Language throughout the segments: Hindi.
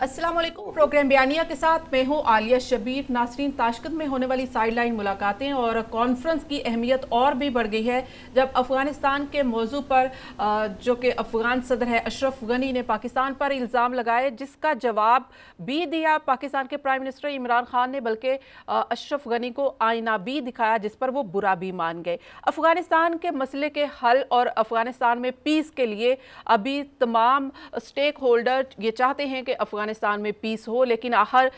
अस्सलाम वालेकुम। प्रोग्राम बयानिया के साथ मैं हूँ आलिया शबीर। नासरीन, ताशकंद में होने वाली साइडलाइन मुलाकातें और कॉन्फ्रेंस की अहमियत और भी बढ़ गई है जब अफगानिस्तान के मौजू पर जो कि अफगान सदर है अशरफ गनी ने पाकिस्तान पर इल्ज़ाम लगाए, जिसका जवाब भी दिया पाकिस्तान के प्राइम मिनिस्टर इमरान खान ने, बल्कि अशरफ गनी को आईना भी दिखाया जिस पर वो बुरा भी मान गए। अफगानिस्तान के मसले के हल और अफगानिस्तान में पीस के लिए अभी तमाम स्टेक होल्डर ये चाहते हैं कि अफगानिस्तान में पीस हो, लेकिन आखिर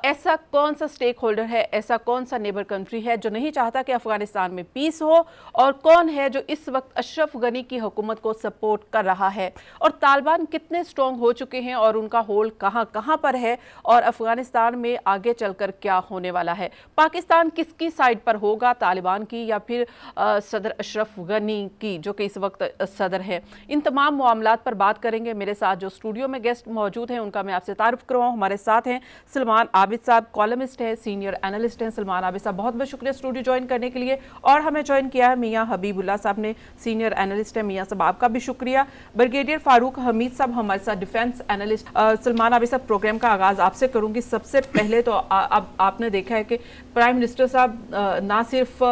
ऐसा कौन सा स्टेक होल्डर है, ऐसा कौन सा नेबर कंट्री है जो नहीं चाहता कि अफगानिस्तान में पीस हो, और कौन है जो इस वक्त अशरफ गनी की हुकूमत को सपोर्ट कर रहा है, और तालिबान कितने स्ट्रॉन्ग हो चुके हैं और उनका होल्ड कहां कहां पर है, और अफगानिस्तान में आगे चलकर क्या होने वाला है। पाकिस्तान किसकी साइड पर होगा, तालिबान की या फिर सदर अशरफ गनी की जो कि इस वक्त सदर है। इन तमाम मामलात पर बात करेंगे। मेरे साथ जो स्टूडियो में गेस्ट मौजूद हैं उनका मैं आपसे तारुफ करवाऊं। हमारे साथ हैं सलमान आबिद साहब, कॉलमिस्ट हैं, सीनियर एनालिस्ट हैं। सलमान आबिद साहब, बहुत बहुत शुक्रिया स्टूडियो ज्वाइन करने के लिए। और हमें ज्वाइन किया है मियां हबीबुल्लाह साहब ने, सीनियर एनालिस्ट है। मियां साहब, आपका भी शुक्रिया। ब्रिगेडियर फारूक हमीद साहब हमारे साथ, डिफेंस एनालिस्ट। सलमान आबिद साहब, प्रोग्राम का आगाज आपसे करूंगी। सबसे पहले तो अब आपने देखा है कि प्राइम मिनिस्टर साहब ना सिर्फ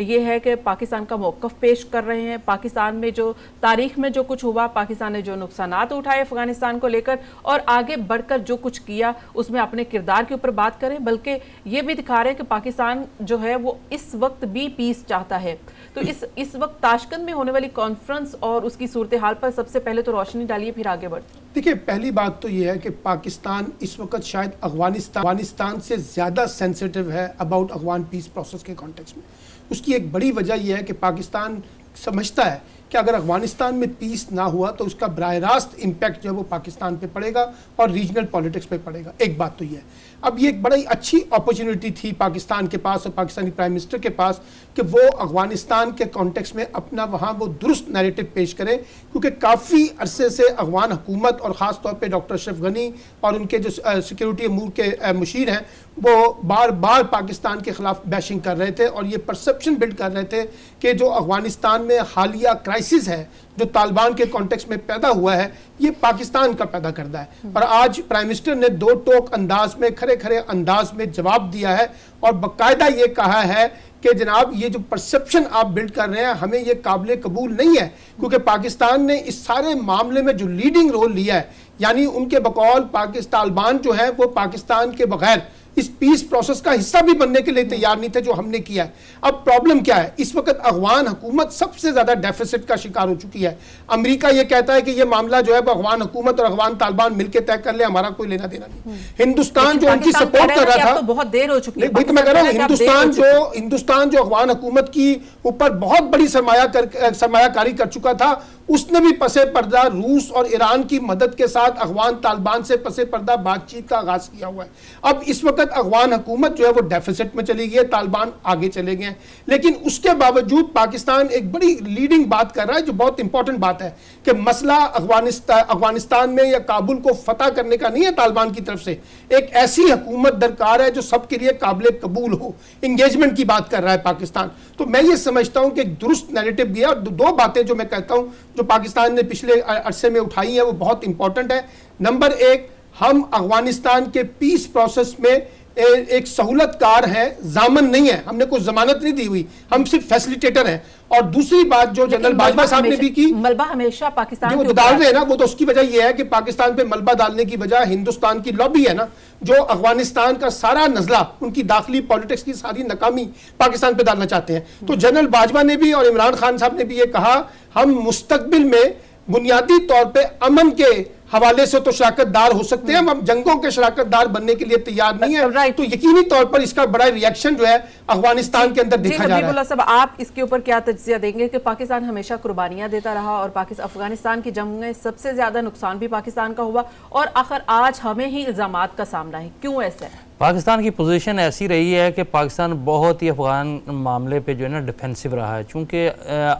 ये है कि पाकिस्तान का मौक़िफ़ पेश कर रहे हैं, पाकिस्तान में जो तारीख में जो कुछ हुआ, पाकिस्तान ने जो नुकसानात उठाए अफगानिस्तान को लेकर और आगे बढ़कर जो कुछ किया उसमें अपने किरदार के ऊपर बात करें, बल्कि ये भी दिखा रहे हैं कि पाकिस्तान जो है वो इस वक्त भी पीस चाहता है। तो इस वक्त ताशकंद में होने वाली कॉन्फ्रेंस और उसकी सूरत हाल पर सबसे पहले तो रोशनी डालिए, फिर आगे बढ़ते। देखिए, पहली बात तो ये है कि पाकिस्तान इस वक्त शायद अफगानिस्तान से ज़्यादा सेंसिटिव है अबाउट अफगान पीस प्रोसेस के कॉन्टेक्स्ट में। उसकी एक बड़ी वजह यह है कि पाकिस्तान समझता है कि अगर अफगानिस्तान में पीस ना हुआ तो उसका बराह रास्त इम्पैक्ट जो है वो पाकिस्तान पे पड़ेगा और रीजनल पॉलिटिक्स पे पड़ेगा। एक बात तो ये है। अब ये एक बड़ी अच्छी अपॉर्चुनिटी थी पाकिस्तान के पास और पाकिस्तानी प्राइम मिनिस्टर के पास कि वो अफगानिस्तान के कॉन्टेक्स्ट में अपना वहाँ वो दुरुस्त नैरेटिव पेश करें, क्योंकि काफ़ी अरसे से अफगान हुकूमत और ख़ास तौर पे डॉक्टर अशरफ गनी और उनके जो सिक्योरिटी अमूर के मुशीर हैं वो बार बार पाकिस्तान के ख़िलाफ़ बैशिंग कर रहे थे और ये परसेप्शन बिल्ड कर रहे थे कि जो अफगानिस्तान में हालिया क्राइसिस है जो तालिबान के कॉन्टेक्स्ट में पैदा हुआ है ये पाकिस्तान का पैदा करता है। और आज प्राइम मिनिस्टर ने दो टोक अंदाज में, खरे खरे अंदाज में जवाब दिया है और बाकायदा ये कहा है कि जनाब ये जो परसेप्शन आप बिल्ड कर रहे हैं हमें ये काबिल कबूल नहीं है, क्योंकि पाकिस्तान ने इस सारे मामले में जो लीडिंग रोल लिया है, यानी उनके बकौल तालिबान जो है वो पाकिस्तान के बगैर इस पीस प्रोसेस का हिस्सा भी बनने के लिए तैयार नहीं थे जो हमने किया है। अब प्रॉब्लम क्या है, इस वक्त अफगान हुकूमत सबसे ज्यादा डेफिसिट का शिकार हो चुकी है। अमेरिका ये कहता है कि ये मामला जो है अफगान हुकूमत और अफगान तालिबान मिलकर तय कर ले, हमारा कोई लेना देना नहीं। हिंदुस्तान जो उनकी सपोर्ट कर रहा था, तो बहुत देर हो चुकी है। तो मैं कह रहा हूँ हिंदुस्तान जो अफगान हुकूमत की ऊपर बहुत बड़ी सरमायाकारी कर चुका था, उसने भी पसे पर्दा रूस और ईरान की मदद के साथ अफगान तालिबान से पसे पर्दा बातचीत का आगाज किया हुआ है। अब इस वक्त अफगान हुकूमत जो है वो डेफिसिट में चली गई है, तालिबान आगे चले गए हैं, लेकिन उसके बावजूद पाकिस्तान एक बड़ी लीडिंग बात कर रहा है जो बहुत इंपॉर्टेंट बात है कि मसला अफगानिस्तान में या काबुल को फतह करने का नहीं है तालिबान की तरफ से, एक ऐसी हुकूमत दरकार है जो सबके लिए काबिल कबूल हो। इंगेजमेंट की बात कर रहा है पाकिस्तान। तो मैं ये समझता हूं कि एक दुरुस्त नैरेटिव दिया और दो बातें जो मैं कहता हूं जो पाकिस्तान ने पिछले अरसे में उठाई है वो बहुत इंपॉर्टेंट है। नंबर एक, हम अफगानिस्तान के पीस प्रोसेस में एक सहूलतकार है, जामन नहीं है, हमने कोई जमानत नहीं दी हुई, हम सिर्फ फैसिलिटेटर हैं। और दूसरी बात जो जनरल बाजवा साहब ने भी की, मलबा हमेशा पाकिस्तान जो डाल रहे हैं ना, वो तो उसकी वजह यह है कि पाकिस्तान पे मलबा डालने की वजह हिंदुस्तान की लॉबी है ना, जो अफगानिस्तान का सारा नजला, उनकी दाखिली पॉलिटिक्स की सारी नाकामी पाकिस्तान पे डालना चाहते हैं। तो जनरल बाजवा ने भी और इमरान खान साहब ने भी ये कहा, हम मुस्तकबिल में बुनियादी तौर पे अमन के हवाले से तो शराकतदार हो सकते हैं, हम जंगों के शराकतदार बनने के लिए तैयार नहीं है। तो यकीनी तौर पर इसका बड़ा रिएक्शन जो है अफगानिस्तान के अंदर देखा जा रहा है। साहब, आप इसके ऊपर क्या तज्जिया देंगे कि पाकिस्तान हमेशा कुर्बानियां देता रहा और अफगानिस्तान की जंग में सबसे ज्यादा नुकसान भी पाकिस्तान का हुआ और आखिर आज हमें ही इल्जामात का सामना है, क्यों ऐसा है? पाकिस्तान की पोजीशन ऐसी रही है कि पाकिस्तान बहुत ही अफ़गान मामले पे जो है ना डिफेंसिव रहा है, चूँकि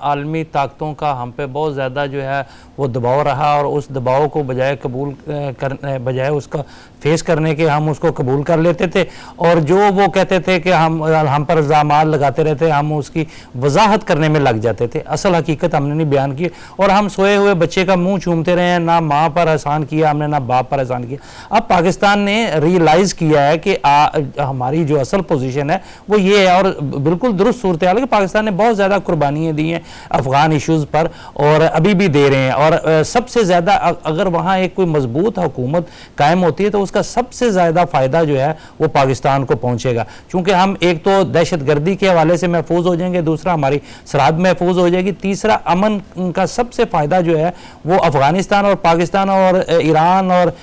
आलमी ताकतों का हम पे बहुत ज़्यादा जो है वो दबाव रहा, और उस दबाव को बजाय उसका फेस करने के हम उसको कबूल कर लेते थे, और जो वो कहते थे कि हम पर इल्ज़ामात लगाते रहते, हम उसकी वजाहत करने में लग जाते थे। असल हकीकत हमने नहीं बयान की, और हम सोए हुए बच्चे का मुँह चूमते रहे हैं, ना माँ पर एहसान किया हमने, ना बाप पर एहसान किया। अब पाकिस्तान ने रियलाइज़ किया है कि हमारी जो असल पोजीशन है वो ये है, और बिल्कुल दुरुस्त सूरत हाल है कि पाकिस्तान ने बहुत ज़्यादा कुर्बानियाँ दी हैं अफ़गान इश्यूज़ पर, और अभी भी दे रहे हैं, और सबसे ज़्यादा अगर वहाँ एक कोई मजबूत हुकूमत कायम होती है तो उसका सबसे ज़्यादा फ़ायदा जो है वो पाकिस्तान को पहुँचेगा, क्योंकि हम एक तो दहशत गर्दी के हवाले से महफूज हो जाएंगे, दूसरा हमारी सरहद महफूज हो जाएगी, तीसरा अमन का सबसे फ़ायदा जो है वो अफ़गानिस्तान और पाकिस्तान और ईरान और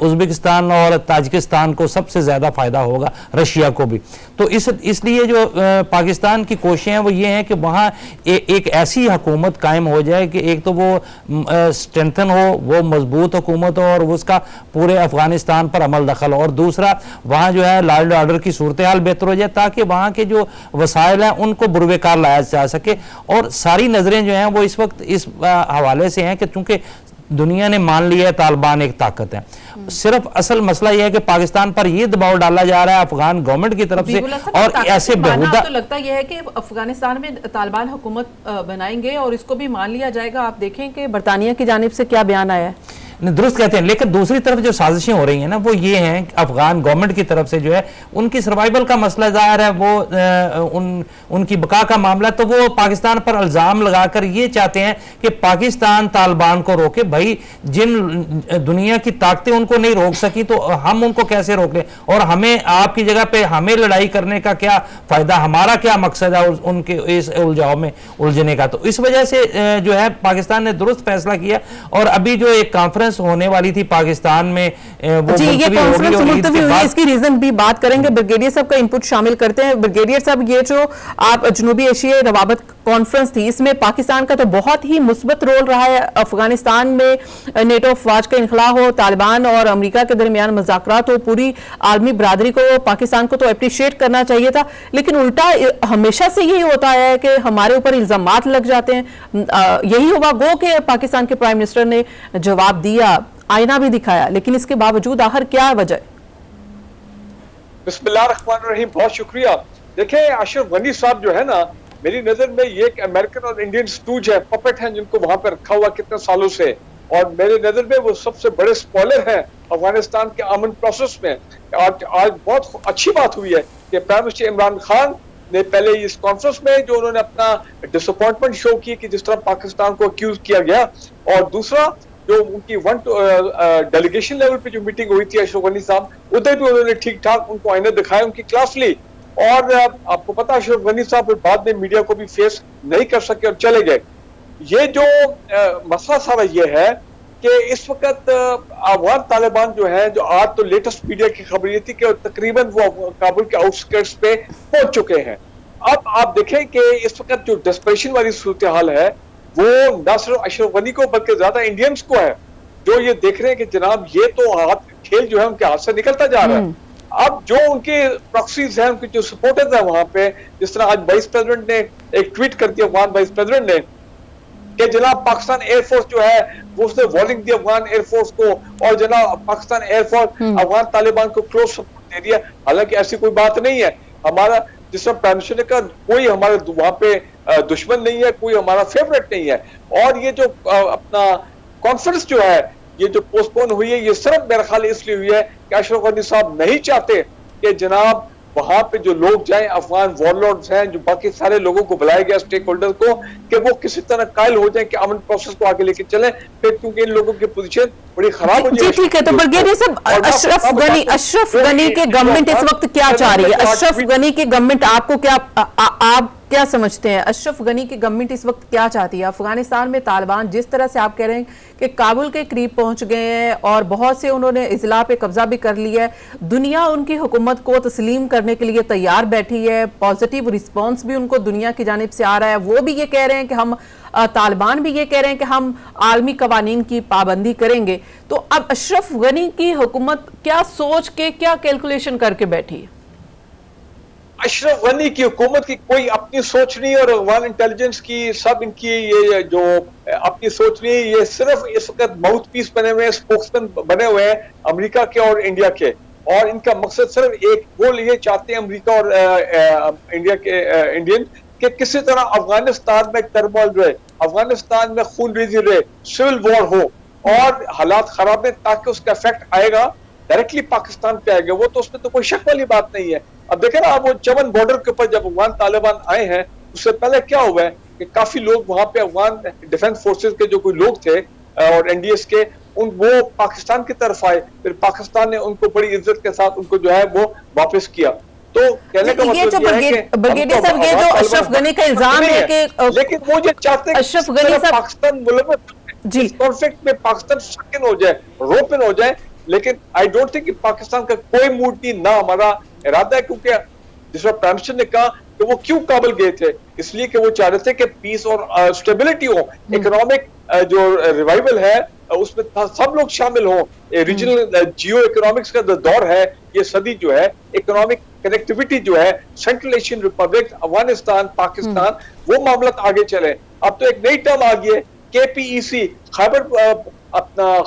उज़्बेकिस्तान और ताजिकिस्तान को सबसे ज़्यादा फ़ायदा होगा, रशिया को भी। तो इसलिए जो पाकिस्तान की कोशिशें हैं वो ये हैं कि वहाँ एक ऐसी हुकूमत कायम हो जाए कि एक तो वो स्ट्रेंथन हो, वो मजबूत हुकूमत हो और उसका पूरे अफ़गानिस्तान पर अमल दखल हो, और दूसरा वहाँ जो है लॉ एंड ऑर्डर की सूरत हाल बेहतर हो जाए, ताकि वहाँ के जो वसाइल हैं उनको बुरवेकार लाया जा सके। और सारी नज़रें जो हैं वो इस वक्त इस हवाले से हैं कि चूँकि दुनिया ने मान लिया है तालिबान एक ताकत है, सिर्फ असल मसला यह है कि पाकिस्तान पर यह दबाव डाला जा रहा है अफगान गवर्नमेंट की तरफ से, और ऐसे बेहुदा तो लगता यह है कि अफगानिस्तान में तालिबान हुकूमत बनाएंगे और इसको भी मान लिया जाएगा। आप देखें कि बरतानिया की जानिब से क्या बयान आया है। दुरुस्त कहते हैं, लेकिन दूसरी तरफ जो साजिशें हो रही हैं ना वो ये हैं अफगान गवर्नमेंट की तरफ से जो है उनकी सर्वाइवल का मसला ज़ाहिर है, वो उनकी बका का मामला, तो वो पाकिस्तान पर इल्ज़ाम लगाकर ये चाहते हैं कि पाकिस्तान तालिबान को रोके। भाई जिन दुनिया की ताकतें उनको नहीं रोक सकी तो हम उनको कैसे रोक लें, और हमें आपकी जगह पे हमें लड़ाई करने का क्या फ़ायदा, हमारा क्या मकसद है उनके इस उलझाव में उलझने का। तो इस वजह से जो है पाकिस्तान ने दुरुस्त फैसला किया, और अभी जो एक कॉन्फ्रेंस होने वाली थी पाकिस्तान में वो जी, ये कॉन्फ्रेंस मुलतवी हुई है, इसकी रीजन भी बात करेंगे। ब्रिगेडियर साहब का इनपुट शामिल करते हैं। ब्रिगेडियर साहब, ये जो आप जनूबी एशियाई रवाबत कॉन्फ्रेंस थी, इसमें पाकिस्तान का तो बहुत ही मुस्बत रोल रहा है। अफगानिस्तान में नेटो अफवाज का इनखला हो, तालिबान और अमेरिका के दरमियान मुज़ाकरात हो, पूरी आलमी बरादरी को पाकिस्तान को तो अप्रिशिएट करना चाहिए था, लेकिन उल्टा हमेशा से यही होता है कि हमारे ऊपर इल्जामात लग जाते हैं। यही हुआ गो कि पाकिस्तान के प्राइम मिनिस्टर ने जवाब दिया, आईना भी दिखाया, लेकिन इसके बावजूद आखिर क्या वजह? बिस्मिल्लाहिर्रहमानिर्रहीम, बहुत शुक्रिया। देखें, अशरफ गनी साहब जो है ना, मेरी नजर में ये एक अमेरिकन और इंडियन स्टूज है, पपेट हैं जिनको वहां पर रखा हुआ कितने सालों से, और मेरे नजर में वो सबसे बड़े स्पॉइलर हैं अफगानिस्तान के अमन प्रोसेस में। आज बहुत अच्छी बात हुई है कि प्राइम मिनिस्टर इमरान खान ने पहले इस कॉन्फ्रेंस में जो उन्होंने अपना डिसअपॉइंटमेंट शो की कि जिस तरह पाकिस्तान को अक्यूज किया गया, और दूसरा जो उनकी डेलीगेशन लेवल पे जो मीटिंग हुई थी अशरफ गनी साहब, उधर भी उन्होंने ठीक ठाक उनको आईने दिखाया, उनकी क्लास ली। और आपको पता है अशरफ गनी साहब बाद में मीडिया को भी फेस नहीं कर सके और चले गए। ये जो मसला सारा ये है कि इस वक्त अफगान तालिबान जो है, जो आज तो लेटेस्ट मीडिया की खबर ये थी कि तकरीबन वो काबुल के आउटस्कर्ट्स पे पहुंच चुके हैं। अब आप देखें कि इस वक्त जो डेस्परेशन वाली सूरत हाल है वो न सिर्फ अशरफ गनी को बल्कि ज्यादा इंडियंस को है, जो ये देख रहे हैं कि जनाब ये तो खेल जो है उनके हाथ से निकलता जा रहा है। अब जो उनके प्रॉक्सीज हैं, उनके जो सपोर्टर्स हैं वहां पे, जिस तरह आज वाइस प्रेसिडेंट ने एक ट्वीट कर दिया, अफगान वाइस प्रेसिडेंट ने, कि जनाब पाकिस्तान एयरफोर्स जो है वो उसने वार्निंग दी अफगान एयरफोर्स को, और जनाब पाकिस्तान एयरफोर्स अफगान तालिबान को क्लोज सपोर्ट दे दिया। हालांकि ऐसी कोई बात नहीं है। हमारा जिस तरह प्राइम मिनिस्टर ने कहा, कोई हमारे वहां पे दुश्मन नहीं है, कोई हमारा फेवरेट नहीं है। और ये जो अपना कॉन्फ्रेंस जो है ये जो पोस्टपोन हुई है, ये सिर्फ मेरा ख्याल इसलिए हुई है कि अशरफ गनी साहब नहीं चाहते कि जनाब वहां पे जो लोग जाएं, अफगान वॉरलॉर्ड्स हैं, जो बाकी सारे लोगों को बुलाया गया स्टेक होल्डर को, कि वो किसी तरह कायल हो जाए कि अमन प्रोसेस को आगे लेके चले, फिर क्योंकि इन लोगों की पोजीशन बड़ी खराब हो जाएगी। ठीक है, तो ब्रिगेडियर साहब, अशरफ गनी के गवर्नमेंट इस वक्त क्या चाह रही है? अशरफ गनी की गवर्नमेंट आपको क्या, आप क्या समझते हैं अशरफ गनी की गवर्नमेंट इस वक्त क्या चाहती है? अफगानिस्तान में तालिबान जिस तरह से आप कह रहे हैं कि काबुल के करीब पहुंच गए हैं और बहुत से उन्होंने इजला पे कब्जा भी कर लिया है, दुनिया उनकी हुकूमत को तस्लीम करने के लिए तैयार बैठी है, पॉजिटिव रिस्पॉन्स भी उनको दुनिया की जानिब से आ रहा है, वो भी ये कह रहे हैं कि हम तालिबान भी ये कह रहे हैं कि हम आलमी कवानीन की पाबंदी करेंगे। तो अब अशरफ गनी की हुकूमत क्या सोच के, क्या कैलकुलेशन करके बैठी है? अशरफ गनी की हुकूमत की कोई अपनी सोच नहीं और अफगान इंटेलिजेंस की सब इनकी ये जो अपनी सोच नहीं, ये सिर्फ इस वक्त माउथ पीस बने हुए हैं, स्पोक्समैन बने हुए हैं अमेरिका के और इंडिया के। और इनका मकसद सिर्फ एक, वो ये चाहते हैं अमेरिका और इंडिया के इंडियन कि किसी तरह अफगानिस्तान में टर्मोइल रहे, अफगानिस्तान में खून रेजी रहे, सिविल वॉर हो और हालात खराब है, ताकि उसका इफेक्ट आएगा डायरेक्टली पाकिस्तान पे आएगा। वो तो उसमें तो कोई शक वाली बात नहीं है। अब देखे ना, अब वो चमन बॉर्डर के ऊपर जब अफगान तालिबान आए हैं, उससे पहले क्या हुआ है कि काफी लोग वहां पे अफगान डिफेंस फोर्सेस के जो कोई लोग थे और एनडीएस के, वो पाकिस्तान की तरफ आए। फिर पाकिस्तान ने उनको बड़ी इज्जत के साथ उनको जो है वो वापस किया। तो कहने का मतलब ये है कि ब्रिगेडियर साहब, ये जो अशरफ गनी का इल्जाम है कि लेकिन वो ये चाहते हैं अशरफ गनी साहब पाकिस्तान मुल्क जी कॉन्फ्लिक्ट में पाकिस्तान शकिन हो जाए, रोपन हो जाए। लेकिन आई डोंट थिंक कि पाकिस्तान का कोई मूड नहीं, ना हमारा इरादा है, क्योंकि जिस वक्त प्राइम मिनिस्टर ने कहा कि वो क्यों काबुल गए थे, इसलिए कि वो चाह रहे थे कि पीस और स्टेबिलिटी हो, इकोनॉमिक जो रिवाइवल है उसमें सब लोग शामिल हों। रीजनल जियो इकोनॉमिक्स का जो दौर है, ये सदी जो है, इकोनॉमिक कनेक्टिविटी जो है, central Asian Republic, Afghanistan, Pakistan, वो मामला आगे चले। अब तो एक नई टर्म आ गई है, KPEC,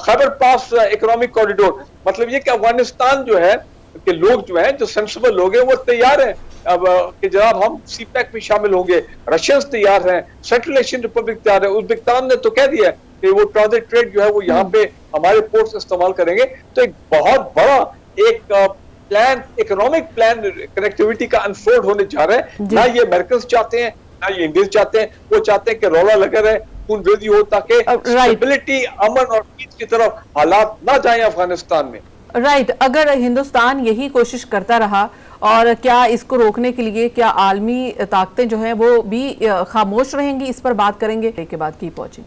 खैबर पास इकोनॉमिक कॉरिडोर। मतलब ये कि अफगानिस्तान जो है कि लोग जो हैं, जो सेंसिबल लोग हैं, वो तैयार हैं अब कि जनाब हम CPEC में शामिल होंगे। रशियंस तैयार हैं, सेंट्रल एशियन रिपब्लिक तैयार है, उज्बेकिस्तान ने तो कह दिया कि वो ट्रांजिट ट्रेड जो है वो यहाँ पे हमारे पोर्ट्स इस्तेमाल करेंगे। तो एक बहुत बड़ा एक प्लान, इकोनॉमिक प्लान कनेक्टिविटी का अनफोल्ड होने जा रहा है। ना ये अमेरिकन चाहते हैं, ना ये इंडियंस चाहते हैं। वो चाहते हैं कि रौला लगा रहे, खून रेजी हो, ताकि स्टेबिलिटी, अमन और पीस की तरफ हालात ना जाए अफगानिस्तान में। राइट। अगर हिंदुस्तान यही कोशिश करता रहा, और क्या इसको रोकने के लिए क्या आलमी ताकतें जो हैं वो भी खामोश रहेंगी? इस पर बात करेंगे के बाद की पहुंची।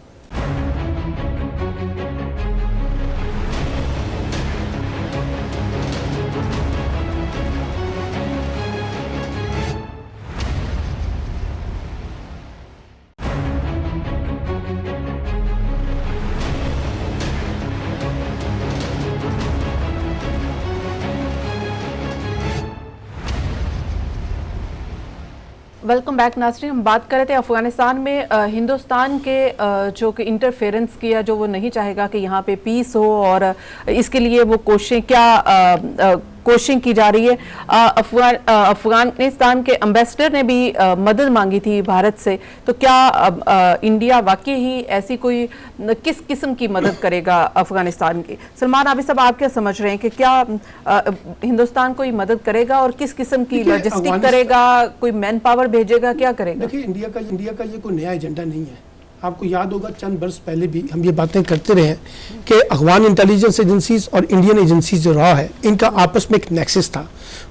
वेलकम बैक नाज़रीन। हम बात कर रहे थे अफगानिस्तान में हिंदुस्तान के जो कि इंटरफेरेंस किया, जो वो नहीं चाहेगा कि यहाँ पे पीस हो, और इसके लिए वो कोशिश की जा रही है। अफगानिस्तान के एम्बेसडर ने भी मदद मांगी थी भारत से। तो क्या इंडिया वाकई ही ऐसी कोई किस किस्म की मदद करेगा अफगानिस्तान की? सलमान आबिद साहब, आप क्या समझ रहे हैं कि क्या हिंदुस्तान कोई मदद करेगा, और किस किस्म की लॉजिस्टिक करेगा, कोई मैन पावर भेजेगा, क्या करेगा? देखिए, इंडिया का ये कोई नया एजेंडा नहीं है। आपको याद होगा चंद बरस पहले भी हम ये बातें करते रहे हैं कि अफगान इंटेलिजेंस एजेंसीज और इंडियन एजेंसीज जो रहा है, इनका आपस में एक नेक्सस था।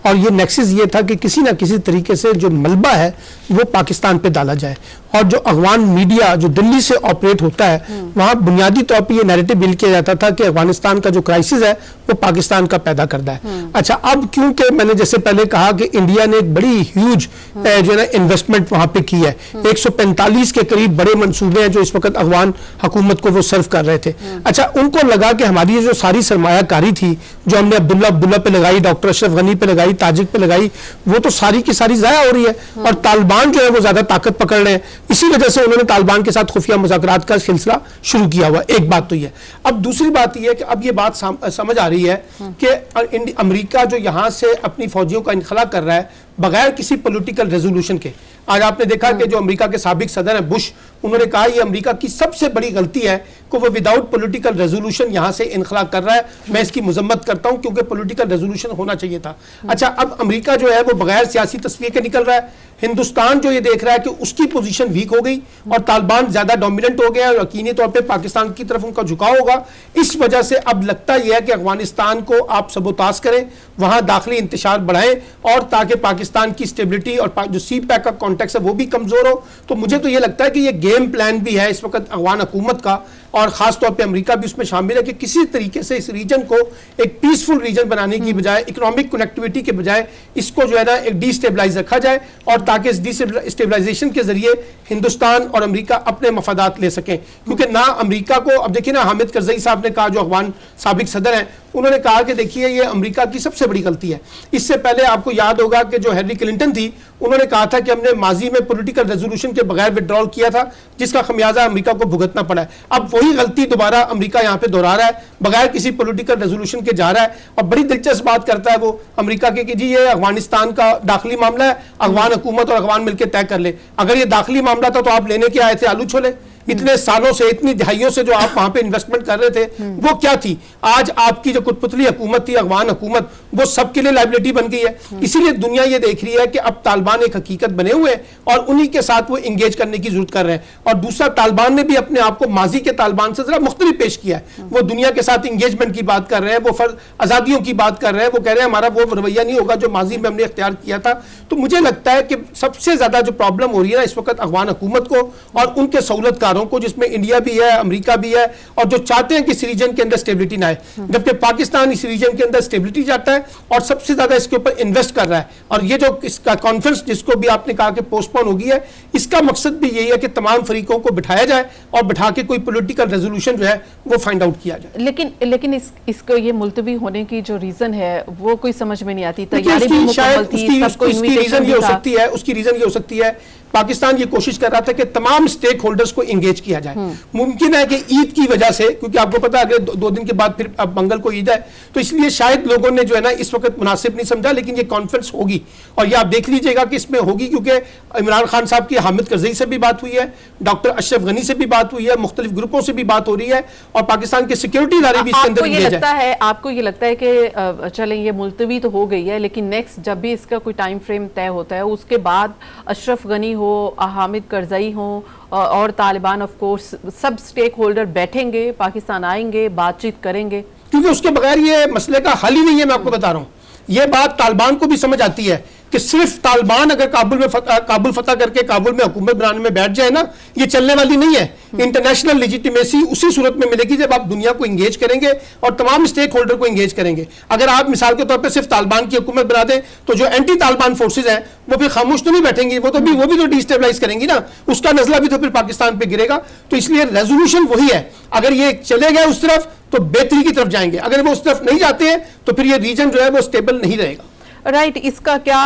और ये नेक्सस ये था कि किसी ना किसी तरीके से जो मलबा है वो पाकिस्तान पे डाला जाए। और जो अफगान मीडिया जो दिल्ली से ऑपरेट होता है, वहाँ बुनियादी तौर पे ये नैरेटिव बिल्ड किया जाता था कि अफगानिस्तान का जो क्राइसिस है वो पाकिस्तान का पैदा करता है। अच्छा, अब क्योंकि मैंने जैसे पहले कहा कि इंडिया ने एक बड़ी ह्यूज जो है ना इन्वेस्टमेंट वहाँ पे की है, 145 के करीब बड़े मंसूबे हैं जो इस वक्त अफगान हुकूमत को वो सर्व कर रहे थे। अच्छा, उनको लगा कि हमारी जो सारी सरमायाकारी थी, जो हमने अब्दुल्ला पे लगाई, डॉक्टर अशरफ गनी पे लगाई, ताजिक पे लगाई, वो तो सारी की सारी जाया हो रही है। और तालिबान जो है वो ज्यादा ताकत पकड़ रहे हैं। इसी वजह से उन्होंने तालिबान के साथ खुफिया मुज़ाकरात का सिलसिला शुरू किया हुआ। एक बात तो ये। अब दूसरी बात ये है कि अब ये बात समझ आ रही है कि अमेरिका जो यहाँ से अपनी फौजियों का इनखला कर रहा है बगैर किसी पॉलिटिकल रेजोल्यूशन के। आज आपने देखा कि जो अमेरिका के साबिक सदर हैं बुश, उन्होंने कहा ये अमेरिका की सबसे बड़ी गलती है कि वो विदाउट पॉलिटिकल रेजोल्यूशन यहाँ से इनखला कर रहा है। मैं इसकी मजम्मत करता हूँ, क्योंकि पॉलिटिकल रेजोल्यूशन होना चाहिए था। अच्छा, अब अमेरिका जो है वो बगैर सियासी तस्वीर के निकल रहा है। हिंदुस्तान जो ये देख रहा है कि उसकी पोजीशन वीक हो गई और तालिबान ज्यादा डोमिनेंट हो गया और यकीनी तौर पे पाकिस्तान की तरफ उनका झुकाव होगा। इस वजह से अब लगता यह है कि अफगानिस्तान को आप सबोताज करें, वहां दाखिली इंतशार बढ़ाएं, और ताकि पाकिस्तान की स्टेबिलिटी और जो CPEC का कॉन्टेक्स्ट है वो भी कमजोर हो। तो मुझे तो ये लगता है कि ये गेम गेम प्लान भी है इस वक्त अफगान हुकूमत का, और ख़ास तौर पे अमेरिका भी उसमें शामिल है, कि किसी तरीके से इस रीजन को एक पीसफुल रीजन बनाने की बजाय, इकोनॉमिक कनेक्टिविटी के बजाय इसको जो है ना एक डिस्टेबलाइज रखा जाए, और ताकि इस डिस्टेबलाइजेशन के जरिए हिंदुस्तान और अमेरिका अपने मफादात ले सकें। क्योंकि ना अमेरिका को, अब देखिए ना, हामिद करजई साहब ने कहा, जो अफगान साबिक सदर हैं, उन्होंने कहा कि देखिए ये अमेरिका की सबसे बड़ी गलती है। इससे पहले आपको याद होगा कि जो हेनरी क्लिंटन थी, उन्होंने कहा था कि हमने माजी में पॉलिटिकल रेजोल्यूशन के बगैर विड्रॉल किया था, जिसका खमियाजा अमेरिका को भुगतना पड़ा है। अब वही गलती दोबारा अमेरिका यहाँ पे दोहरा रहा है, बगैर किसी पॉलिटिकल रेजोल्यूशन के जा रहा है। और बड़ी दिलचस्प बात करता है वो अमेरिका के कि जी ये अफगानिस्तान का दाखिली मामला है, अफगान हुकूमत और अफगान मिलकर तय कर ले। अगर ये दाखिली मामला था तो आप लेने के आए थे आलू छोले? इतने सालों से, इतनी दहाइयों से जो आप वहां पे इन्वेस्टमेंट कर रहे थे, वो क्या थी? आज आपकी जो कुतपुतली हुकूमत थी, अफगान हुकूमत, वो सबके लिए लाइबिलिटी बन गई है। इसीलिए दुनिया ये देख रही है कि अब तालिबान एक हकीकत बने हुए हैं और उन्हीं के साथ वो इंगेज करने की जरूरत कर रहे हैं। और दूसरा, तालिबान ने भी अपने आप को माजी के तालिबान से जरा मुख्तलिफ पेश किया है। वो दुनिया के साथ इंगेजमेंट की बात कर रहे हैं, वो आजादियों की बात कर रहे हैं, वो कह रहे हैं हमारा वो रवैया नहीं होगा जो माजी में हमने इख्तियार किया था। तो मुझे लगता है कि सबसे ज्यादा जो प्रॉब्लम हो रही है ना इस वक्त अफगान हुकूमत को और उनके सहूलतकारों को, जिसमें इंडिया भी है, अमेरिका भी है, और जो चाहते हैं कि इस रीजन के अंदर स्टेबिलिटी ना आए, जबकि पाकिस्तान इस रीजन के अंदर स्टेबिलिटी चाहता है और सबसे ज्यादा इसके ऊपर इन्वेस्ट कर रहा है। और ये जो इसका कॉन्फ्रेंस जिसको भी आपने कहा कि पोस्टपोन हो गई है, इसका मकसद भी यही है कि तमाम फरीकों को बिठाया जाए और बिठा के कोई पॉलिटिकल रेजोल्यूशन जो है वो फाइंड आउट किया जाए। लेकिन इसको ये मुलतवी होने की जो रीजन है वो कोई समझ में नहीं आती। तैयारी भी शायद मुकम्मल थी, सबको इनविटेशन ये हो सकती है, उसकी रीजन ये हो सकती है पाकिस्तान ये कोशिश कर रहा था कि तमाम स्टेक होल्डर्स को इंगेज किया जाए। मुमकिन है कि ईद की वजह से, क्योंकि आपको पता है अगले 2 दिन के बाद फिर अब मंगल को ईद है, तो इसलिए शायद लोगों ने जो है ना इस वक्त मुनासिब नहीं समझा। लेकिन ये कॉन्फ्रेंस होगी और ये आप देख लीजिएगा कि इसमें होगी, क्योंकि इमरान खान साहब की हामिद करजई से भी बात हुई है, डॉक्टर अशरफ गनी से भी बात हुई है, मुख्तलिफ ग्रुपों से भी बात हो रही है और पाकिस्तान के सिक्योरिटी इदारे भी इसके अंदर इंगेज है। आपको ये लगता है कि चलें ये मुलतवी तो हो गई है, लेकिन नेक्स्ट जब भी इसका कोई टाइम फ्रेम तय होता है उसके बाद अशरफ गनी हो, हामिद करजई हो और तालिबान ऑफ कोर्स सब स्टेक होल्डर बैठेंगे, पाकिस्तान आएंगे, बातचीत करेंगे? क्योंकि उसके बगैर ये मसले का हल ही नहीं है। मैं आपको बता रहा हूं, ये बात तालिबान को भी समझ आती है कि सिर्फ तालिबान अगर काबुल फतह करके काबुल में हुकूमत बनाने में बैठ जाए ना, ये चलने वाली नहीं है। इंटरनेशनल लेजिटिमेसी उसी सूरत में मिलेगी जब आप दुनिया को इंगेज करेंगे और तमाम स्टेक होल्डर को इंगेज करेंगे। अगर आप मिसाल के तौर पर सिर्फ तालिबान की हुकूमत बना दें तो जो एंटी तालिबान फोर्सेज हैं वो फिर खामोश तो नहीं बैठेंगी, वो भी तो डिस्टेबलाइज करेंगी ना, उसका नजला भी तो फिर पाकिस्तान पे गिरेगा। तो इसलिए रेजोल्यूशन वही है, अगर ये चले गए उस तरफ तो बेहतरी की तरफ जाएंगे, अगर वो उस तरफ नहीं जाते हैं तो फिर ये रीजन जो है वो स्टेबल नहीं रहेगा। राइट, इसका क्या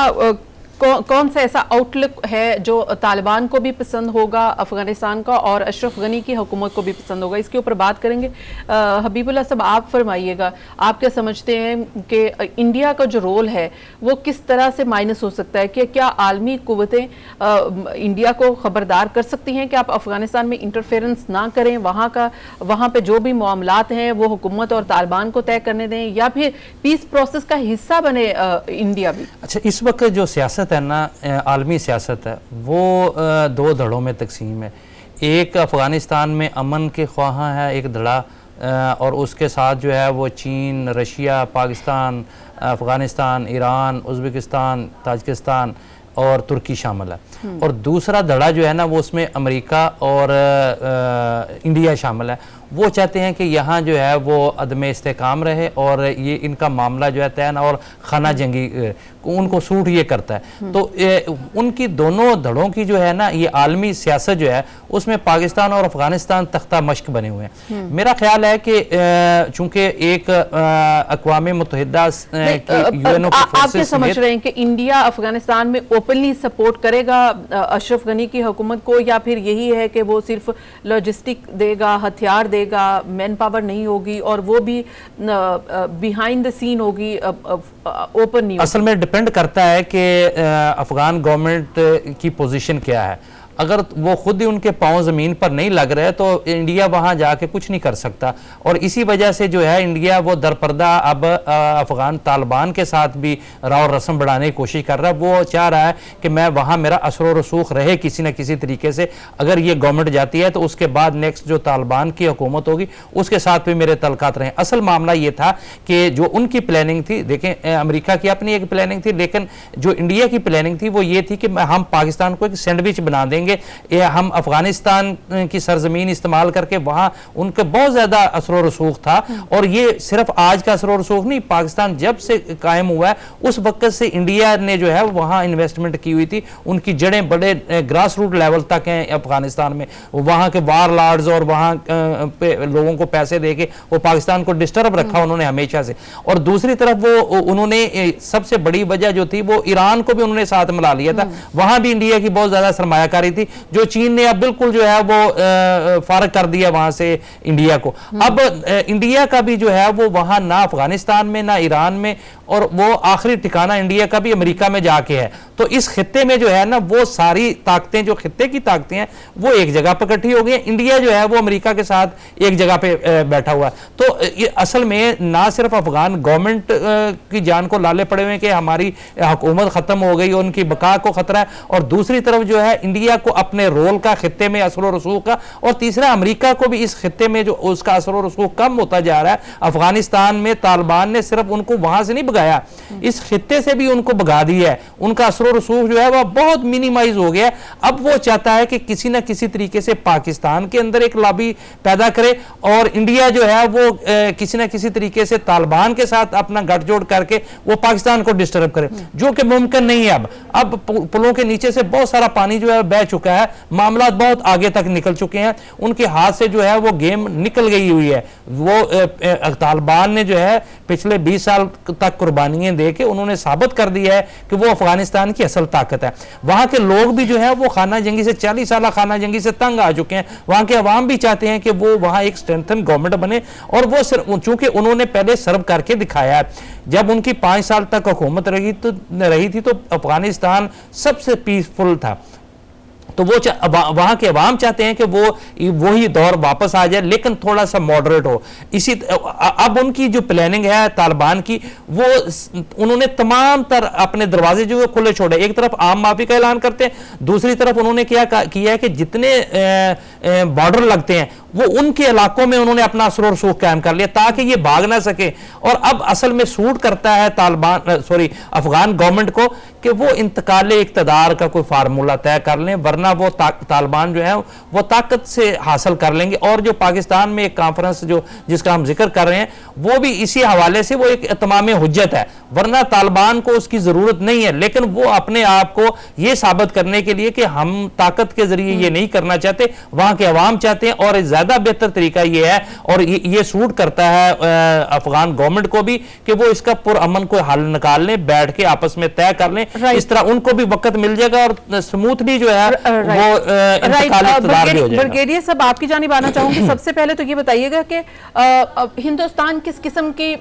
कौन सा ऐसा आउटलुक है जो तालिबान को भी पसंद होगा अफगानिस्तान का और अशरफ गनी की हुकूमत को भी पसंद होगा, इसके ऊपर बात करेंगे। हबीबुल्लाह साहब, आप फरमाइएगा, आप क्या समझते हैं कि इंडिया का जो रोल है वो किस तरह से माइनस हो सकता है? कि क्या आलमी कुव्वतें इंडिया को खबरदार कर सकती हैं कि आप अफगानिस्तान में इंटरफेरेंस ना करें, वहाँ पे जो भी मामलात हैं वो हुकूमत और तालिबान को तय करने दें, या फिर पीस प्रोसेस का हिस्सा बने इंडिया भी? अच्छा, इस वक्त जो सियासत है ना, आलमी सियासत है, वो 2 धड़ों में तकसीम है। एक अफ़गानिस्तान में अमन के ख्वाहां है एक धड़ा, और उसके साथ जो है वो चीन, Russia, Pakistan, Afghanistan, Iran, Uzbekistan, Tajikistan और तुर्की शामिल है। और दूसरा धड़ा जो है ना वो उसमें अमेरिका और इंडिया शामिल है। वो चाहते हैं कि यहाँ जो है वो अदम इस्तेकाम रहे और ये इनका मामला जो है तय ना और खाना जंगी उनको सूट ये करता है। तो उनकी दोनों धड़ों की जो है ना ये आलमी सियासत जो है उसमें पाकिस्तान और अफगानिस्तान तख्ता मश्क बने हुए हैं। मेरा ख्याल है कि चूंकि एक अक़वाम मुत्तहिदा यूएनओ आप क्या समझ रहे हैं कि इंडिया अफगानिस्तान में ओपनली सपोर्ट करेगा अशरफ गनी की हुकूमत को, या फिर यही है कि वो सिर्फ लॉजिस्टिक देगा, हथियार देगा, मैन पावर नहीं होगी और वो भी बिहाइंड द सीन होगी, ओपन नहीं? असल में डिपेंड करता है कि अफगान गवर्नमेंट की पोजीशन क्या है। अगर वो खुद ही उनके पांव ज़मीन पर नहीं लग रहे तो इंडिया वहाँ जाके कुछ नहीं कर सकता। और इसी वजह से जो है इंडिया वो दरपर्दा अब अफ़गान तालिबान के साथ भी राव रस्म बढ़ाने की कोशिश कर रहा है। वो चाह रहा है कि मैं वहाँ मेरा असर व रसूख रहे किसी न किसी तरीके से। अगर ये गवर्नमेंट जाती है तो उसके बाद नेक्स्ट जो तालिबान की हुकूमत होगी उसके साथ भी मेरे तल्कात रहें। असल मामला ये था कि जो उनकी प्लानिंग थी, देखें अमेरिका की अपनी एक प्लानिंग थी, लेकिन जो इंडिया की प्लानिंग थी वो ये थी कि हम पाकिस्तान को एक सैंडविच बना देंगे करेंगे। ये हम अफगानिस्तान की सरजमीन इस्तेमाल करके वहाँ उनके बहुत ज़्यादा असर रसूख था, और ये सिर्फ आज का असर रसूख नहीं, पाकिस्तान जब से कायम हुआ है उस वक्त से इंडिया ने जो है वहाँ इन्वेस्टमेंट की हुई थी। उनकी जड़ें बड़े ग्रास रूट लेवल तक हैं अफगानिस्तान में। वहाँ के वार लॉर्ड्स और वहाँ पे लोगों को पैसे दे के वो पाकिस्तान को डिस्टर्ब रखा उन्होंने हमेशा से। और दूसरी तरफ वो उन्होंने सबसे बड़ी वजह जो थी वो ईरान को भी उन्होंने साथ मिला लिया था। वहाँ भी इंडिया की बहुत ज़्यादा सरमायाकारी थी, जो चीन ने अब बिल्कुल जो है वो फारग कर दिया वहाँ से इंडिया को। अब इंडिया का भी जो है वो वहाँ ना अफगानिस्तान में ना ईरान में, और वो आखिरी ठिकाना इंडिया का भी अमेरिका में जाके है। तो इस खित्ते में जो है ना वो सारी ताकतें, जो खित्ते की ताकतें हैं वो एक जगह पर इकट्ठी हो गई हैं। इंडिया जो है वो अमेरिका के साथ एक जगह पे बैठा हुआ है। तो ये असल में ना सिर्फ अफगान गवर्नमेंट की जान को लाले पड़े हुए कि हमारी हुकूमत खत्म हो गई, उनकी बका को खतरा है, और दूसरी तरफ जो है इंडिया को अपने रोल का खित्ते में असर रसूख का, और तीसरा अमेरिका को भी इस खित्ते में जो उसका असर रसूख कम होता जा रहा है। अफगानिस्तान में तालिबान ने सिर्फ उनको वहां से नहीं भगाया, इस खित्ते से भी उनको भगा दिया है। उनका असर रसूख जो है वह बहुत मिनिमाइज हो गया। अब वो चाहता है कि किसी ना किसी तरीके से पाकिस्तान के अंदर एक लॉबी पैदा करे, और इंडिया जो है वो किसी ना किसी तरीके से तालिबान के साथ अपना गठजोड़ करके वो पाकिस्तान को डिस्टर्ब करे, जो कि मुमकिन नहीं है। अब पुलों के नीचे से बहुत सारा पानी जो है बह चुका है, मामला बहुत आगे तक निकल चुके हैं, उनके हाथ से जो है वो गेम निकल गई हुई है। वो तालिबान ने जो है पिछले 20 साल तक कुर्बानियां दे के उन्होंने साबित कर दिया है कि वो अफगानिस्तान की असल ताकत है। वहां के लोग भी जो है वो खाना जंगी से 40 साल खाना जंगी से तंग आ चुके हैं। वहां के अवाम भी चाहते हैं कि वो वहां एक स्ट्रेंथन गवर्नमेंट बने, और वो चूंकि उन्होंने पहले सर्व करके दिखाया है। जब उनकी 5 साल तक हुकूमत रही थी तो अफगानिस्तान सबसे पीसफुल था। तो वो वहां के अवाम चाहते हैं कि वो ही दौर वापस आ जाए, लेकिन थोड़ा सा मॉडरेट हो। इसी अब उनकी जो प्लानिंग है तालिबान की, वो उन्होंने तमाम अपने दरवाजे जो है खुले छोड़े। एक तरफ आम माफी का ऐलान करते हैं, दूसरी तरफ उन्होंने किया है कि जितने बॉर्डर लगते हैं वो उनके इलाकों में उन्होंने अपना असर और रसूख कायम कर लिया ताकि ये भाग ना सके। और अब असल में सूट करता है अफगान गवर्नमेंट को कि वो इंतकाले इक्तदार का कोई फार्मूला तय कर लें, वरना वो तालिबान जो है वो ताकत से हासिल कर लेंगे। और जो पाकिस्तान में एक कॉन्फ्रेंस जिसका हम जिक्र कर रहे हैं वो भी इसी हवाले से वो एक इत्माम हुज्जत है, वरना तालिबान को उसकी जरूरत नहीं है। लेकिन वो अपने आप को ये साबित करने के लिए कि हम ताकत के जरिए ये नहीं करना चाहते, वहां के अवाम चाहते हैं, और ज्यादा बेहतर तरीका ये है, और ये सूट करता है अफगान गवर्नमेंट को भी कि वो इसका पुरअमन कोई हल निकाल लें, बैठ के आपस में तय कर लें। इस तरह उनको भी वक्त मिल जाएगा और स्मूथली जो है वो इंतकाल इक़्तिदार भी हो जाएगा। ब्रिगेडियर साहब, आपकी जानिब आना चाहूंगी। सबसे पहले तो ये बताइएगा कि हिंदुस्तान किस किस्म की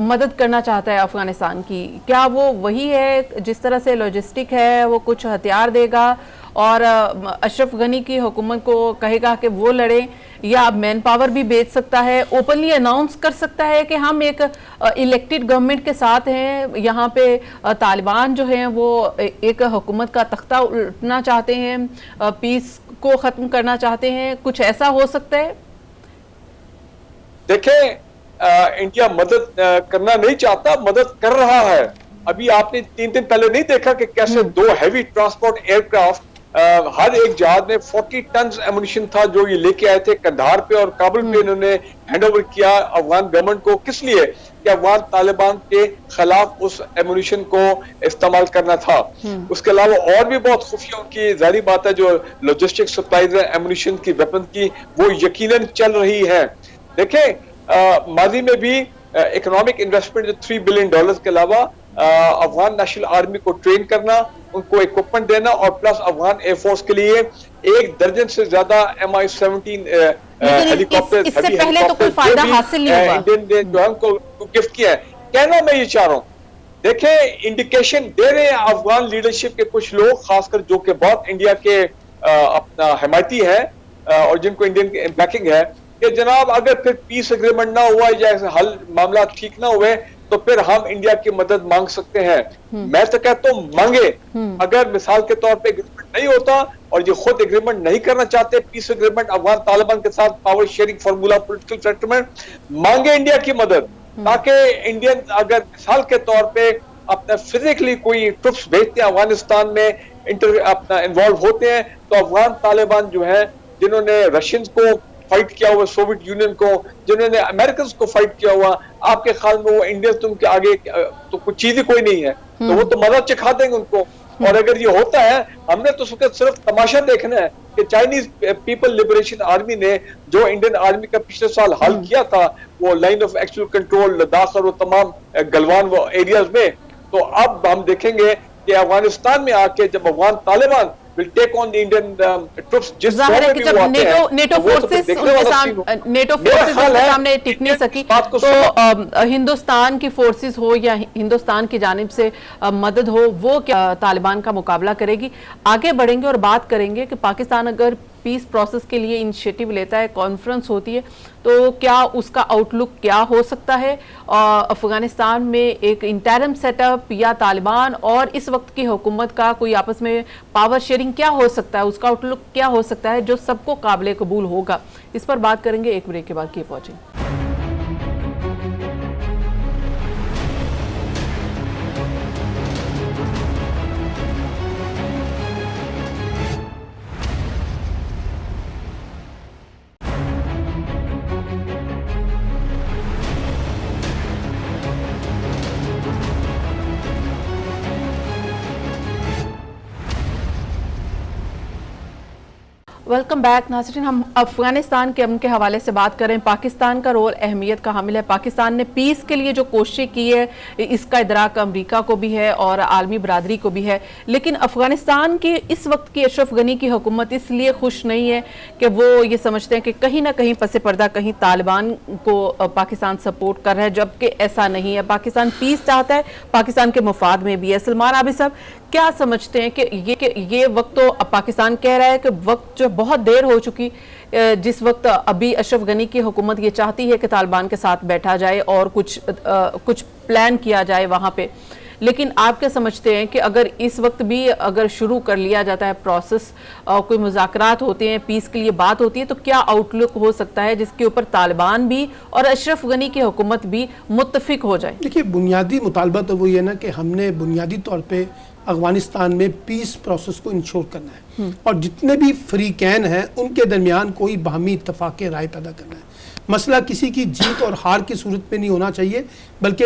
मदद करना चाहता है अफगानिस्तान की? क्या वो वही है जिस तरह से लॉजिस्टिक है, वो कुछ हथियार देगा और अशरफ गनी की हुकूमत को कहेगा कि वो लड़े, या मैन पावर भी बेच सकता है, ओपनली अनाउंस कर सकता है कि हम एक इलेक्टेड गवर्नमेंट के साथ हैं, यहाँ पे तालिबान जो हैं वो एक हुकूमत का तख्ता उल्टना चाहते हैं, पीस को ख़त्म करना चाहते हैं, कुछ ऐसा हो सकता है? देखें, इंडिया मदद करना नहीं चाहता, मदद कर रहा है। अभी आपने 3 दिन पहले नहीं देखा कि कैसे 2 हैवी ट्रांसपोर्ट एयरक्राफ्ट, हर एक जहाज में 40 टन एमुनिशन था जो ये लेके आए थे कंधार पे और काबुल पे। इन्होंने हैंडओवर किया अफगान गवर्नमेंट को, किस लिए? कि अफगान तालिबान के खिलाफ उस एमुनिशन को इस्तेमाल करना था। उसके अलावा और भी बहुत खुफिया उनकी जाहिर बात है जो लॉजिस्टिक सप्लाईज है एमुनिशन की, वेपन की, वो यकीनन चल रही है। देखें, माजी में भी इकोनॉमिक इन्वेस्टमेंट जो $3 बिलियन के अलावा अफगान नेशनल आर्मी को ट्रेन करना, उनको इक्विपमेंट देना, और प्लस अफगान एयरफोर्स के लिए 1 दर्जन से ज्यादा MI-17 हेलीकॉप्टर, इससे पहले तो कोई फायदा हासिल नहीं हुआ। इंडियन ने जो हमको गिफ्ट किया है। कहना मैं ये चाह रहा हूँ, देखें इंडिकेशन दे रहे हैं अफगान लीडरशिप के कुछ लोग, खासकर जो कि बहुत इंडिया के अपना हिमायती है और जिनको इंडियन बैकिंग है, कि जनाब अगर फिर पीस एग्रीमेंट ना हुआ या हल मामला ठीक ना हुए तो फिर हम इंडिया की मदद मांग सकते हैं। मैं तो कहता हूँ मांगे। अगर मिसाल के तौर पे एग्रीमेंट नहीं होता और ये खुद एग्रीमेंट नहीं करना चाहते, पीस एग्रीमेंट अफगान तालिबान के साथ, power sharing formula, political settlement, मांगे इंडिया की मदद, ताकि इंडियन अगर मिसाल के तौर पे अपना फिजिकली कोई ट्रुप्स भेजते हैं अफगानिस्तान में अपना इन्वॉल्व होते हैं तो अफगान तालिबान जो है, जिन्होंने रशियंस को फाइट किया हुआ, सोवियत यूनियन को, जिन्होंने अमेरिकन को फाइट किया हुआ, आपके ख्याल में वो इंडियंस तुम के आगे तो कुछ चीज ही कोई नहीं है, तो वो तो मजा चखा देंगे उनको। और अगर ये होता है, हमने तो सिर्फ तमाशा देखना है कि चाइनीज पीपल लिबरेशन आर्मी ने जो इंडियन आर्मी का पिछले साल हाल किया था, वो line of actual control Ladakh और वो तमाम गलवान वो एरियाज में, तो अब हम देखेंगे कि अफगानिस्तान में आके जब Afghan Taliban will take on the Indian troops, जिस जाहिर है कि जब नेटो फोर्सेस उनके सामने टिक नहीं सकी, तो हिंदुस्तान की फोर्सेस हो या हिंदुस्तान की जानिब से मदद हो, वो क्या तालिबान का मुकाबला करेगी। आगे बढ़ेंगे और बात करेंगे कि पाकिस्तान अगर पीस प्रोसेस के लिए इनिशिएटिव लेता है, कॉन्फ्रेंस होती है, तो क्या उसका आउटलुक क्या हो सकता है, अफगानिस्तान में एक इंटरिम सेटअप या तालिबान और इस वक्त की हुकूमत का कोई आपस में पावर शेयरिंग क्या हो सकता है, उसका आउटलुक क्या हो सकता है जो सबको काबिल कबूल होगा। इस पर बात करेंगे एक ब्रेक के बाद। Keep watching. वेलकम बैक नाज़रीन। हम अफगानिस्तान के अमन के हवाले से बात करें। पाकिस्तान का रोल अहमियत का हामिल है। पाकिस्तान ने पीस के लिए जो कोशिश की है, इसका इदराक अमरीका को भी है और आलमी बरादरी को भी है, लेकिन अफगानिस्तान की इस वक्त की अशरफ गनी की हुकूमत इसलिए खुश नहीं है कि वो ये समझते हैं कि कहीं ना कहीं पसे पर्दा कहीं तालिबान को पाकिस्तान सपोर्ट कर रहा है, जबकि ऐसा नहीं है। पाकिस्तान पीस चाहता है, पाकिस्तान के मुफाद में भी है। सलमान आबिद साहब, क्या समझते हैं कि ये वक्त तो पाकिस्तान कह रहा है कि वक्त जो बहुत देर हो चुकी, जिस वक्त अभी अशरफ गनी की हुकूमत ये चाहती है कि तालिबान के साथ बैठा जाए और कुछ प्लान किया जाए वहाँ पे, लेकिन आप क्या समझते हैं कि अगर इस वक्त भी अगर शुरू कर लिया जाता है प्रोसेस, कोई मुज़ाकरात होते हैं, पीस के लिए बात होती है, तो क्या आउटलुक हो सकता है जिसके ऊपर तालिबान भी और अशरफ गनी की हुकूमत भी मुत्तफिक हो जाए? देखिए, बुनियादी मुतालबा तो वही है ना कि हमने बुनियादी तौर पे अफगानिस्तान में पीस प्रोसेस को इंश्योर करना है और जितने भी फ्रीकैन हैं उनके दरमियान कोई बाहमी इत्तफाक राय पैदा करना है। मसला किसी की जीत और हार की सूरत में नहीं होना चाहिए, बल्कि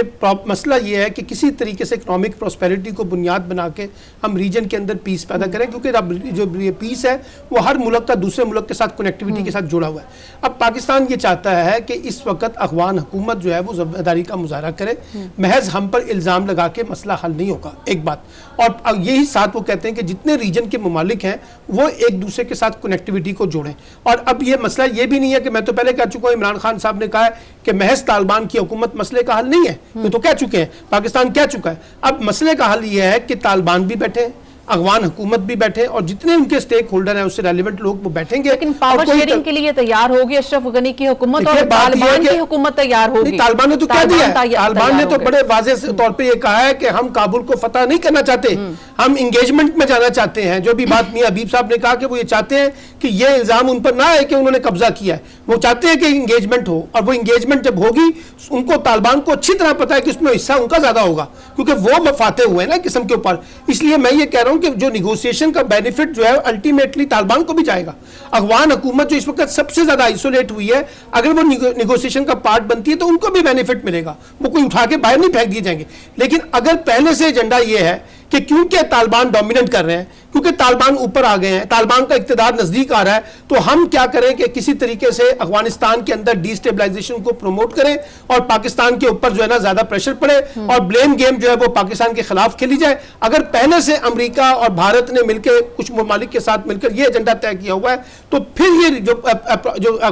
मसला ये है कि किसी तरीके से इकोनॉमिक प्रॉस्पेरिटी को बुनियाद बना के हम रीजन के अंदर पीस पैदा करें, क्योंकि अब जो ये पीस है वो हर मुल्क का दूसरे मुल्क के साथ कनेक्टिविटी के साथ जुड़ा हुआ है। अब पाकिस्तान ये चाहता है कि इस वक्त अफगान हुकूमत जो है वो ज़िम्मेदारी का मुजाहरा करे, महज हम पर इल्ज़ाम लगा के मसला हल नहीं होगा, एक बात। और यही साथ वो कहते हैं कि जितने रीजन के ममालिक हैं वो एक दूसरे के साथ कनेक्टिविटी को जोड़ें। और अब ये मसला ये भी नहीं है कि मैं तो पहले कह चुका हूँ, इमरान खान साहब ने कहा है कि महज तालिबान की हुकूमत मसले का हल नहीं है, ये तो कह चुके हैं, पाकिस्तान कह चुका है। अब मसले का हल ये है कि तालिबान भी बैठे, अफगान हुकूमत भी बैठे और जितने उनके स्टेक होल्डर हैं उससे रेलिवेंट लोग वो बैठेंगे। लेकिन पावर शेयरिंग के लिए तैयार होगी अशरफ गनी की हुकूमत और तालिबान की हुकूमत तैयार होगी। तालिबान ने तो कह दिया है, तालिबान ने तो बड़े वाज़ेह तौर पे ये कहा है कि हम काबुल को फतह नहीं करना चाहते, हम इंगेजमेंट में जाना चाहते हैं। जो भी बात मियां हबीब साहब ने कहा कि वो ये चाहते हैं कि ये इल्जाम उन पर ना आए कि उन्होंने कब्जा किया है, वो चाहते हैं कि इंगेजमेंट हो, और वो इंगेजमेंट जब होगी उनको तालिबान को अच्छी तरह पता है कि उसमें हिस्सा उनका ज्यादा होगा, क्योंकि वो मफाते हुए हैं ना किस्म के ऊपर। इसलिए मैं ये कह रहा हूं कि जो निगोशिएशन का बेनिफिट जो है अल्टीमेटली तालिबान को भी जाएगा। अफगान हुकूमत जो इस वक्त सबसे ज्यादा आइसोलेट हुई है, अगर वो निगोशिएशन का पार्ट बनती है तो उनको भी बेनिफिट मिलेगा, वो कोई उठा के बाहर नहीं फेंक दिए जाएंगे। लेकिन अगर पहले से एजेंडा ये है कि क्योंकि तालिबान डोमिनेट कर रहे हैं, क्योंकि तालिबान ऊपर आ गए हैं, तालिबान का इक़्तिदार नजदीक आ रहा है, तो हम क्या करें कि किसी तरीके से अफगानिस्तान के अंदर डिस्टेबलाइजेशन को प्रमोट करें और पाकिस्तान के ऊपर जो है ना ज्यादा प्रेशर पड़े और ब्लेम गेम जो है वो पाकिस्तान के खिलाफ खेली जाए। अगर पहले से अमेरिका और भारत ने मिलकर कुछ ममालिक के साथ मिलकर ये एजेंडा तय किया हुआ है, तो फिर ये जो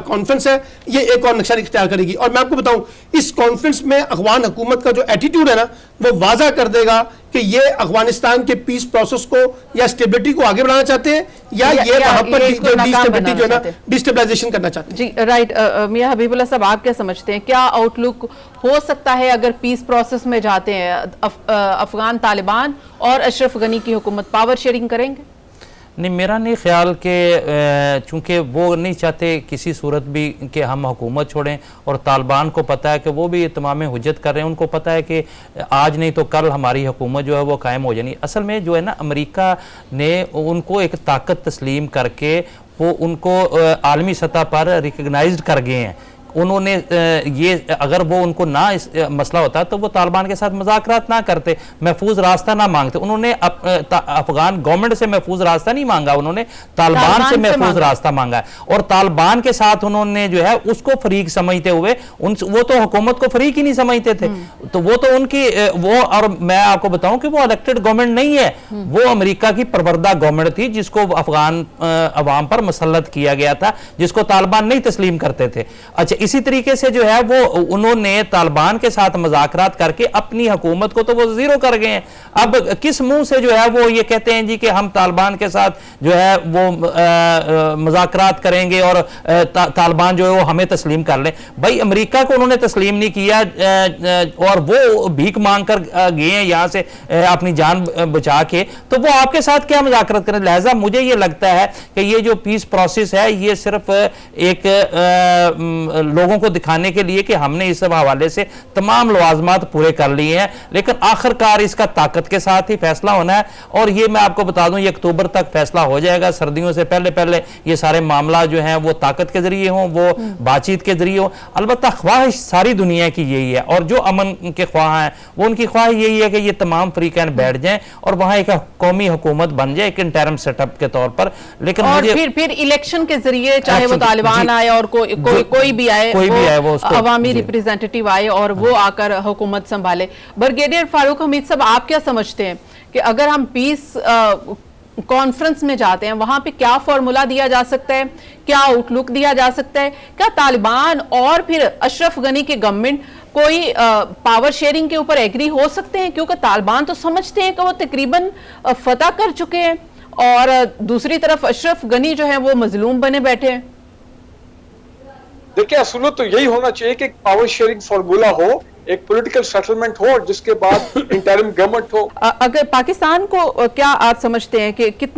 कॉन्फ्रेंस है ये एक और नक्शा इख्तियार करेगी। और मैं आपको बताऊं, इस कॉन्फ्रेंस में अफगान हुकूमत का जो एटीट्यूड है ना वो वाजा कर देगा कि ये अफगानिस्तान के पीस प्रोसेस को या स्टेबिलिटी को आगे बढ़ाना चाहते हैं या ये वहां पर डिस्टेबिलिटी जो है ना डिस्टेबलाइजेशन करना चाहते हैं। जी राइट। मियां हबीबुल्लाह साहब, आप क्या समझते हैं, क्या आउटलुक हो सकता है अगर पीस प्रोसेस में जाते हैं अफगान तालिबान और अशरफ गनी की हुकूमत पावर शेयरिंग करेंगे? नहीं, मेरा नहीं ख्याल कि चूँकि वो नहीं चाहते किसी सूरत भी कि हम हुकूमत छोड़ें, और तालिबान को पता है कि वो भी तमाम हुज्जत कर रहे हैं, उनको पता है कि आज नहीं तो कल हमारी हुकूमत जो है वो कायम हो जानी। असल में जो है ना, अमेरिका ने उनको एक ताकत तस्लीम करके वो उनको आलमी सतह पर रिकगनाइज्ड कर गए हैं। उन्होंने ये, अगर वो उनको ना इस मसला होता तो वो तालिबान के साथ मुज़ाकरात ना करते, महफूज रास्ता ना मांगते। उन्होंने अफगान गवर्नमेंट से महफूज रास्ता नहीं मांगा, उन्होंने तालिबान से महफूज रास्ता मांगा है। और तालिबान के साथ उन्होंने जो है उसको फरीक समझते हुए, वो तो हुकूमत को फरीक ही नहीं समझते थे, तो वो तो उनकी वो, और मैं आपको बताऊं कि वो इलेक्टेड गवर्नमेंट नहीं है, वो अमेरिका की परवरदा गवर्नमेंट थी जिसको अफगान अवाम पर मुसल्लत किया गया था, जिसको तालिबान नहीं तस्लीम करते थे। अच्छा, इसी तरीके से जो है वो उन्होंने तालिबान के साथ मुज़ाकरात करके अपनी हुकूमत को तो वो जीरो कर गए हैं। अब किस मुंह से जो है वो ये कहते हैं जी कि हम तालिबान के साथ जो है वो मुज़ाकरात करेंगे और तालिबान जो है वो हमें तस्लीम कर ले। भाई, अमेरिका को उन्होंने तस्लीम नहीं किया और वो भीख मांग कर गए हैं यहाँ से अपनी जान बचा के, तो वो आपके साथ क्या मुज़ाकरात करें। लिहाजा मुझे ये लगता है कि ये जो पीस प्रोसेस है ये सिर्फ एक लोगों को दिखाने के लिए कि हमने इस हवाले से तमाम लवाजमात पूरे कर लिए हैं, लेकिन आखिरकार इसका ताकत के साथ ही फैसला होना है। और ये मैं आपको बता दूं, ये अक्टूबर तक फैसला हो जाएगा। सर्दियों से पहले पहले ये सारे मामला जो हैं वो ताकत के जरिए हों, वो बातचीत के जरिए हो। अलबत्ता ख्वाहिश सारी दुनिया की यही है, और जो अमन के ख्वाह हैं वो उनकी ख्वाहिश यही है कि ये तमाम फ्रीकैन बैठ जाएं और वहां एक कौमी हुकूमत बन जाए, एक इंटरम सेटअप के तौर पर। लेकिन और फिर इलेक्शन के जरिए, चाहे वो तालिबान आए और कोई भी आए, वो अवामी रिप्रेजेंटेटिव आए और वो आकर हुकूमत संभाले। ब्रिगेडियर फारूक हमीद साहब, आप क्या समझते हैं कि अगर हम पीस कॉन्फ्रेंस में जाते हैं, वहां पे क्या फॉर्मूला दिया जा सकता है, क्या आउटलुक दिया जा सकता है? क्या तालिबान और फिर अशरफ गनी की गवर्नमेंट कोई पावर शेयरिंग के ऊपर एग्री हो सकते हैं? क्योंकि तालिबान तो समझते हैं कि वो तकरीबन फतह कर चुके हैं और दूसरी तरफ अशरफ गनी जो है वो मजलूम बने बैठे हैं। देखिए, असूल तो यही होना चाहिए कि एक पावर शेयरिंग फार्मूला हो, एक पॉलिटिकल सेटलमेंट हो और जिसके बाद इंटरिम गवर्नमेंट हो। अगर पाकिस्तान को क्या आप समझते हैं कि कितना